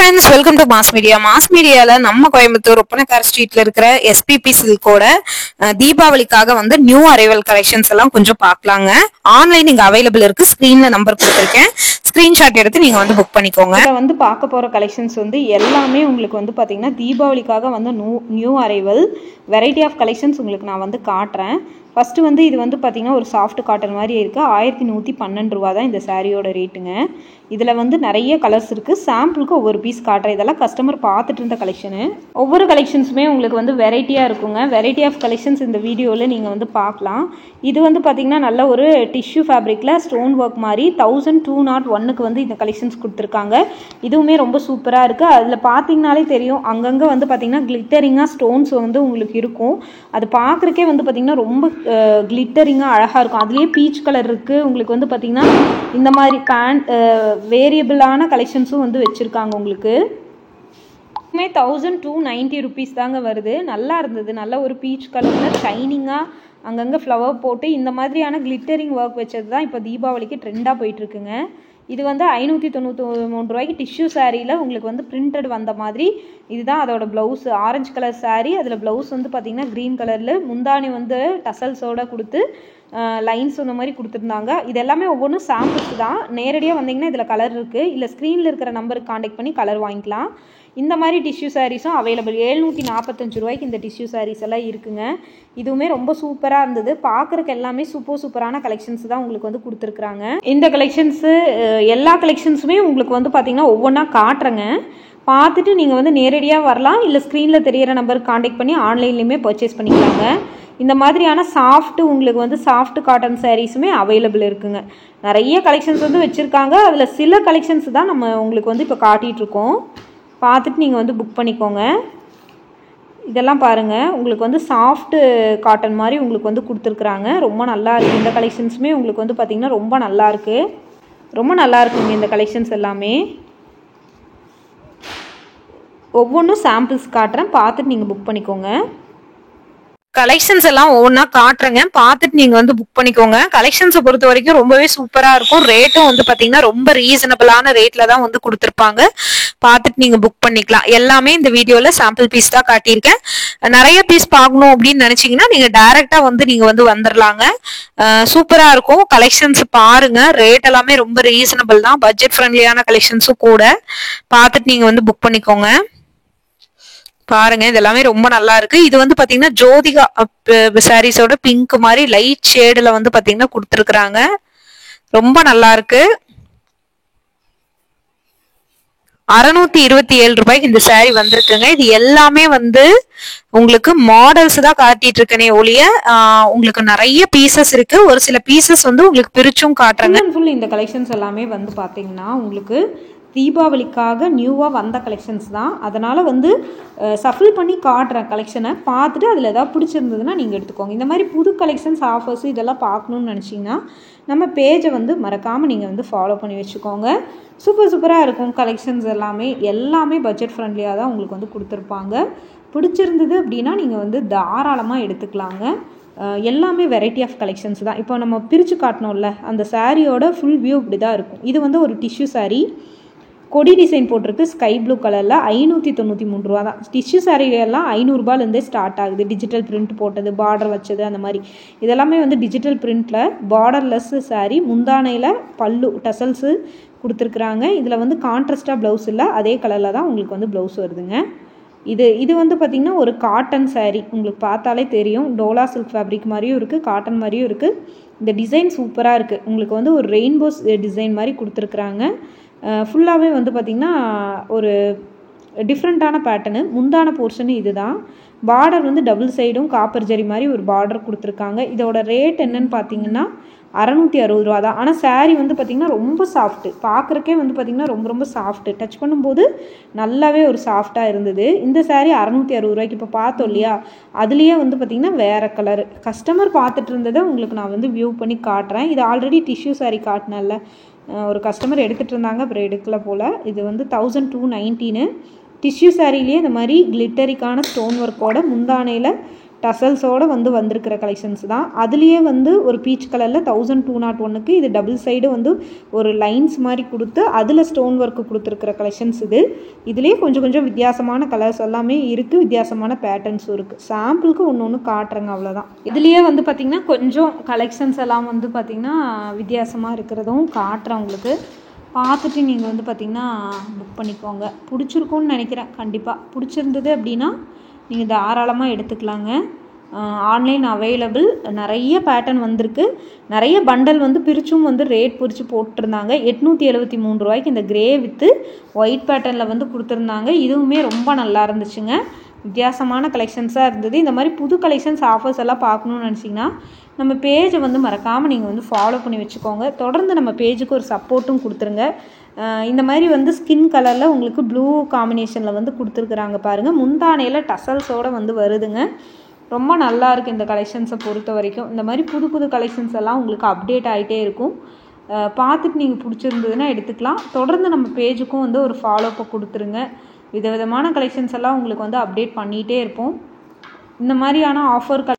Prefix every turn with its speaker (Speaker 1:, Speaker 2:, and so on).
Speaker 1: friends, welcome to Mass Media. Mass Media ல நம்ம கோயம்புத்தூர் ஒப்பனக்கார ஸ்ட்ரீட்ல இருக்கிற SPP சில்கோட தீபாவளிக்காக வந்து நியூ அரைவல் கலெக்ஷன்ஸ் எல்லாம் கொஞ்சம் பார்க்கலாங்க. ஆன்லைன் இங்க அவைலபிள் இருக்கு. ஸ்கிரீன்ல நம்பர் கொடுத்துருக்கேன். ஸ்கிரீன்ஷாட் எடுத்து நீங்க வந்து புக் பண்ணிக்கோங்க. இதை வந்து பார்க்க போற கலெக்ஷன்ஸ் வந்து எல்லாமே உங்களுக்கு வந்து பாத்தீங்கன்னா தீபாவளிக்காக வந்து new arrival variety of collections உங்களுக்கு நான் வந்து காட்டுறேன். ஃபஸ்ட்டு வந்து இது வந்து பார்த்திங்கன்னா ஒரு சாஃப்ட் காட்டன் மாதிரி இருக்குது. 1112 ரூபா தான் இந்த சாரியோட ரேட்டுங்க. இதில் வந்து நிறைய கலர்ஸ் இருக்குது. சாம்பிளுக்கு ஒவ்வொரு பீஸ் காட்டுறேன். இதெல்லாம் கஸ்டமர் பார்த்துட்டு இருந்த கலெக்ஷனு. ஒவ்வொரு கலெக்ஷன்ஸுமே உங்களுக்கு வந்து வெரைட்டியாக இருக்குங்க. வெரைட்டி ஆஃப் கலெக்ஷன்ஸ் இந்த வீடியோவில் நீங்கள் வந்து பார்க்கலாம். இது வந்து பார்த்திங்கன்னா நல்ல ஒரு டிஷ்யூ ஃபேப்ரிக்கில் ஸ்டோன் ஒர்க் மாதிரி 1201க்கு வந்து இந்த கலெக்ஷன்ஸ் கொடுத்துருக்காங்க. இதுவுமே ரொம்ப சூப்பராக இருக்குது. அதில் பார்த்தீங்கனாலே தெரியும், அங்கங்கே வந்து பார்த்திங்கன்னா கிளிட்டரிங்காக ஸ்டோன்ஸ் வந்து உங்களுக்கு இருக்கும். அது பார்க்குறக்கே வந்து பார்த்திங்கன்னா ரொம்ப கிளிட்டரிங்காக அழகாக இருக்கும். அதுலேயே பீச் கலர் இருக்குது. உங்களுக்கு வந்து பார்த்திங்கன்னா இந்த மாதிரி பேண்ட் வேரியபிளான கலெக்ஷன்ஸும் வந்து வச்சுருக்காங்க. உங்களுக்கு 1290 ருபீஸ் தாங்க வருது. நல்லா இருந்தது. நல்ல ஒரு பீச் கலரில் ஷைனிங்காக அங்கங்கே ஃப்ளவர் போட்டு இந்த மாதிரியான கிளிட்டரிங் ஒர்க் வச்சது தான் இப்போ தீபாவளிக்கு ட்ரெண்டாக போயிட்டுருக்குங்க. இது வந்து 593 ரூபாய்க்கு டிஷ்யூ சாரியில் உங்களுக்கு வந்து பிரிண்டட் வந்த மாதிரி. இதுதான் அதோட ப்ளவுஸ். Orange colour sari. அதில் ப்ளவுஸ் வந்து பார்த்திங்கன்னா க்ரீன் கலரில், முந்தானி வந்து டசல்ஸோடு கொடுத்து லைன்ஸ் இந்த மாதிரி கொடுத்துருந்தாங்க. இது எல்லாமே ஒவ்வொன்றும் சாம்பிள்ஸ் தான். நேரடியாக வந்தீங்கன்னா இதில் கலர் இருக்குது. இல்லை ஸ்க்ரீனில் இருக்கிற நம்பருக்கு காண்டாக்ட் பண்ணி கலர் வாங்கிக்கலாம். இந்த மாதிரி டிஷ்யூ சாரீஸும் அவைலபிள். 745 ரூபாய்க்கு இந்த டிஷ்யூ சாரீஸ் எல்லாம் இருக்குங்க. இதுவுமே ரொம்ப சூப்பராக இருந்தது. பார்க்குறக்கு எல்லாமே சூப்பரான கலெக்ஷன்ஸ் தான் உங்களுக்கு வந்து கொடுத்துருக்குறாங்க. இந்த கலெக்ஷன்ஸு எல்லா கலெக்ஷன்ஸுமே உங்களுக்கு வந்து பார்த்திங்கன்னா ஒவ்வொன்றா காட்டுறேங்க. பார்த்துட்டு நீங்கள் வந்து நேரடியாக வரலாம். இல்லை ஸ்க்ரீனில் தெரியிற நம்பருக்கு காண்டாக்ட் பண்ணி ஆன்லைன்லேயுமே பர்ச்சேஸ் பண்ணிக்கலாங்க. இந்த மாதிரியான உங்களுக்கு வந்து சாஃப்ட் காட்டன் சாரீஸுமே அவைலபிள் இருக்குங்க. நிறைய கலெக்ஷன்ஸ் வந்து வச்சுருக்காங்க. அதில் சில கலெக்ஷன்ஸ் தான் நம்ம உங்களுக்கு வந்து இப்போ காட்டிகிட்ருக்கோம். பார்த்துட்டு நீங்கள் வந்து புக் பண்ணிக்கோங்க. இதெல்லாம் பாருங்கள், உங்களுக்கு வந்து சாஃப்ட்டு காட்டன் மாதிரி உங்களுக்கு வந்து கொடுத்துருக்குறாங்க. ரொம்ப நல்லா இருக்குது. இந்த கலெக்ஷன்ஸுமே உங்களுக்கு வந்து பார்த்திங்கன்னா ரொம்ப நல்லாயிருக்கு. ரொம்ப நல்லா இருக்குங்க இந்த கலெக்ஷன்ஸ் எல்லாமே. ஒவ்வொன்றும் சாம்பிள்ஸ் காட்டுறேன். பார்த்துட்டு நீங்கள் புக் பண்ணிக்கோங்க. கலெக்ஷன்ஸ் எல்லாம் ஒவ்வொன்றா காட்டுறேங்க. பார்த்துட்டு நீங்கள் வந்து புக் பண்ணிக்கோங்க. கலெக்ஷன்ஸை பொறுத்த வரைக்கும் ரொம்பவே சூப்பராக இருக்கும். ரேட்டும் வந்து பார்த்தீங்கன்னா ரொம்ப ரீசனபிளான ரேட்டில் தான் வந்து கொடுத்துருப்பாங்க. பார்த்துட்டு நீங்கள் புக் பண்ணிக்கலாம். எல்லாமே இந்த வீடியோவில் சாம்பிள் பீஸ் தான் காட்டியிருக்கேன். நிறைய பீஸ் பார்க்கணும் அப்படின்னு நினச்சிங்கன்னா நீங்கள் டைரெக்டாக வந்து நீங்கள் வந்து வந்துடலாங்க. சூப்பராக இருக்கும். கலெக்ஷன்ஸ் பாருங்க. ரேட் எல்லாமே ரொம்ப ரீசனபிள் தான். பட்ஜெட் ஃப்ரெண்ட்லியான கலெக்ஷன்ஸும் கூட. பார்த்துட்டு நீங்கள் வந்து புக் பண்ணிக்கோங்க. பாருங்க, இது எல்லாமே ரொம்ப நல்லா இருக்கு. இது வந்து பாத்தீங்கன்னா ஜோதிகா சாரீஸோட பிங்க் மாதிரி லைட் ஷேடுல வந்து பாத்தீங்கன்னா கொடுத்துருக்குறாங்க. ரொம்ப நல்லா இருக்கு. 627 ரூபாய்க்கு இந்த சாரி வந்திருக்குங்க. இது எல்லாமே வந்து உங்களுக்கு மாடல்ஸ் தான் காட்டிட்டு இருக்கனே ஒழிய உங்களுக்கு நிறைய பீசஸ் இருக்கு. ஒரு சில பீசஸ் வந்து உங்களுக்கு பிரிச்சும் காட்டுறாங்க. இந்த கலெக்ஷன்ஸ் எல்லாமே வந்து பாத்தீங்கன்னா உங்களுக்கு தீபாவளிக்காக நியூவாக வந்த கலெக்ஷன்ஸ் தான். அதனால் வந்து சஃபில் பண்ணி காட்டுறேன் கலெக்ஷனை. பார்த்துட்டு அதில் ஏதாவது பிடிச்சிருந்ததுன்னா நீங்கள் எடுத்துக்கோங்க. இந்த மாதிரி புது கலெக்ஷன்ஸ் ஆஃபர்ஸ் இதெல்லாம் பார்க்கணுன்னு நினச்சிங்கன்னா நம்ம பேஜை வந்து மறக்காமல் நீங்கள் வந்து ஃபாலோ பண்ணி வச்சுக்கோங்க. சூப்பராக இருக்கும் கலெக்ஷன்ஸ் எல்லாமே பட்ஜெட் ஃப்ரெண்ட்லியாக தான் உங்களுக்கு வந்து கொடுத்துருப்பாங்க. பிடிச்சிருந்தது அப்படின்னா நீங்கள் வந்து தாராளமாக எடுத்துக்கலாங்க. எல்லாமே வெரைட்டி ஆஃப் கலெக்ஷன்ஸ் தான். இப்போ நம்ம பிரித்து காட்டணும்ல, அந்த சாரியோட ஃபுல் வியூ இப்படி தான் இருக்கும். இது வந்து ஒரு டிஷ்யூ சாரீ. கொடி டிசைன் போட்டிருக்கு. ஸ்கை ப்ளூ கலரில் 593 ரூபா தான். டிஷ்யூ சாரீலாம் 500 ரூபாயிலேருந்தே ஸ்டார்ட் ஆகுது. டிஜிட்டல் பிரிண்ட் போட்டது, பார்டர் வச்சது, அந்த மாதிரி இதெல்லாமே வந்து டிஜிட்டல் பிரிண்டில் பார்டர்லெஸ் சாரீ. முந்தானையில் பல்லு டசல்ஸு கொடுத்துருக்குறாங்க. இதில் வந்து கான்ட்ராஸ்டாக ப்ளவுஸ் இல்லை, அதே கலரில் தான் உங்களுக்கு வந்து ப்ளவுஸ் வருதுங்க. இது வந்து பார்த்திங்கன்னா ஒரு காட்டன் சாரீ. உங்களுக்கு பார்த்தாலே தெரியும். டோலா சில்க் ஃபேப்ரிக் மாதிரியும் இருக்குது, காட்டன் மாதிரியும் இருக்குது. இந்த டிசைன் சூப்பராக இருக்குது. உங்களுக்கு வந்து ஒரு ரெயின்போஸ் டிசைன் மாதிரி கொடுத்துருக்குறாங்க. ஃபுல்லாகவே வந்து பார்த்திங்கன்னா ஒரு டிஃப்ரெண்ட்டான பேட்டர்னு. முந்தான போர்ஷனு இது தான். பார்டர் வந்து டபுள் சைடும் காப்பர் ஜரி மாதிரி ஒரு பார்டர் கொடுத்துருக்காங்க. இதோட ரேட் என்னன்னு பார்த்தீங்கன்னா 660 ரூபா தான். ஆனால் சாரீ வந்து பார்த்திங்கன்னா ரொம்ப சாஃப்ட்டு. பார்க்குறக்கே வந்து பார்த்திங்கன்னா ரொம்ப சாஃப்ட்டு. டச் பண்ணும்போது நல்லாவே ஒரு சாஃப்டாக இருந்தது. இந்த சாரீ 660 ரூபாய்க்கு இப்போ பார்த்தோம் இல்லையா, அதுலேயே வந்து பார்த்திங்கன்னா வேறு கலரு. கஸ்டமர் பார்த்துட்டு இருந்ததை உங்களுக்கு நான் வந்து வியூ பண்ணி காட்டுறேன். இது ஆல்ரெடி டிஷ்யூ சாரீ காட்டினேன்ல, ஒரு கஸ்டமர் எடுத்துகிட்டு இருந்தாங்க, அப்புறம் எடுக்கல போல். இது வந்து 1219. டிஷ்யூ சாரிலேயே இந்த மாதிரி கிளிட்டரிக்கான ஸ்டோன் ஒர்க்கோட முந்தானையில் டசல்ஸோடு வந்து வந்திருக்கிற கலெக்ஷன்ஸ் தான். அதுலேயே வந்து ஒரு பீச் கலரில் 1201க்கு இது டபுள் சைடு வந்து ஒரு லைன்ஸ் மாதிரி கொடுத்து அதில் ஸ்டோன் ஒர்க்கு கொடுத்துருக்கிற கலெக்ஷன்ஸ் இது. இதுலேயே கொஞ்சம் கொஞ்சம் வித்தியாசமான கலர்ஸ் எல்லாமே இருக்குது, வித்தியாசமான பேட்டர்ன்ஸும் இருக்குது. சாம்பிளுக்கு ஒன்று காட்டுறேங்க, அவ்வளோதான். இதுலேயே வந்து பார்த்திங்கன்னா கொஞ்சம் கலெக்ஷன்ஸ் எல்லாம் வந்து பார்த்திங்கன்னா வித்தியாசமாக இருக்கிறதும் காட்டுறேன் உங்களுக்கு. பார்த்துட்டு நீங்கள் வந்து பார்த்திங்கன்னா புக் பண்ணிக்கோங்க. பிடிச்சிருக்கும்னு நினைக்கிறேன். கண்டிப்பாக பிடிச்சிருந்தது அப்படின்னா நீங்கள் தாராளமாக எடுத்துக்கலாங்க. Online available. நிறைய பேட்டர்ன் வந்திருக்கு. நிறைய பண்டல் வந்து பிரிச்சும் வந்து ரேட் பிரித்து போட்டிருந்தாங்க. 873 ரூபாய்க்கு இந்த கிரே வித்து ஒயிட் பேட்டர்னில் வந்து கொடுத்துருந்தாங்க. இதுவுமே ரொம்ப நல்லா இருந்துச்சுங்க. வித்தியாசமான கலெக்ஷன்ஸாக இருந்தது. இந்த மாதிரி புது கலெக்ஷன்ஸ் ஆஃபர்ஸ் எல்லாம் பார்க்கணுன்னு நினச்சிங்கன்னா நம்ம பேஜை வந்து மறக்காமல் நீங்கள் வந்து ஃபாலோ பண்ணி வச்சுக்கோங்க. தொடர்ந்து நம்ம பேஜுக்கு ஒரு சப்போர்ட்டும் கொடுத்துருங்க. இந்த மாதிரி வந்து ஸ்கின் கலரில் உங்களுக்கு ப்ளூ காம்பினேஷனில் வந்து கொடுத்துருக்குறாங்க பாருங்கள். முந்தானையில் டசல்ஸோடு வந்து வருதுங்க. ரொம்ப நல்லா இருக்குது இந்த கலெக்ஷன்ஸை பொறுத்த வரைக்கும். இந்த மாதிரி புது புது கலெக்ஷன்ஸ் எல்லாம் உங்களுக்கு அப்டேட் ஆகிட்டே இருக்கும். பார்த்துட்டு நீங்கள் பிடிச்சிருந்ததுன்னா எடுத்துக்கலாம். தொடர்ந்து நம்ம பேஜுக்கும் வந்து ஒரு ஃபாலோப்பை கொடுத்துருங்க. விதவிதமான கலெக்ஷன்ஸ் எல்லாம் உங்களுக்கு வந்து அப்டேட் பண்ணிகிட்டே இருப்போம். இந்த மாதிரியான ஆஃபர்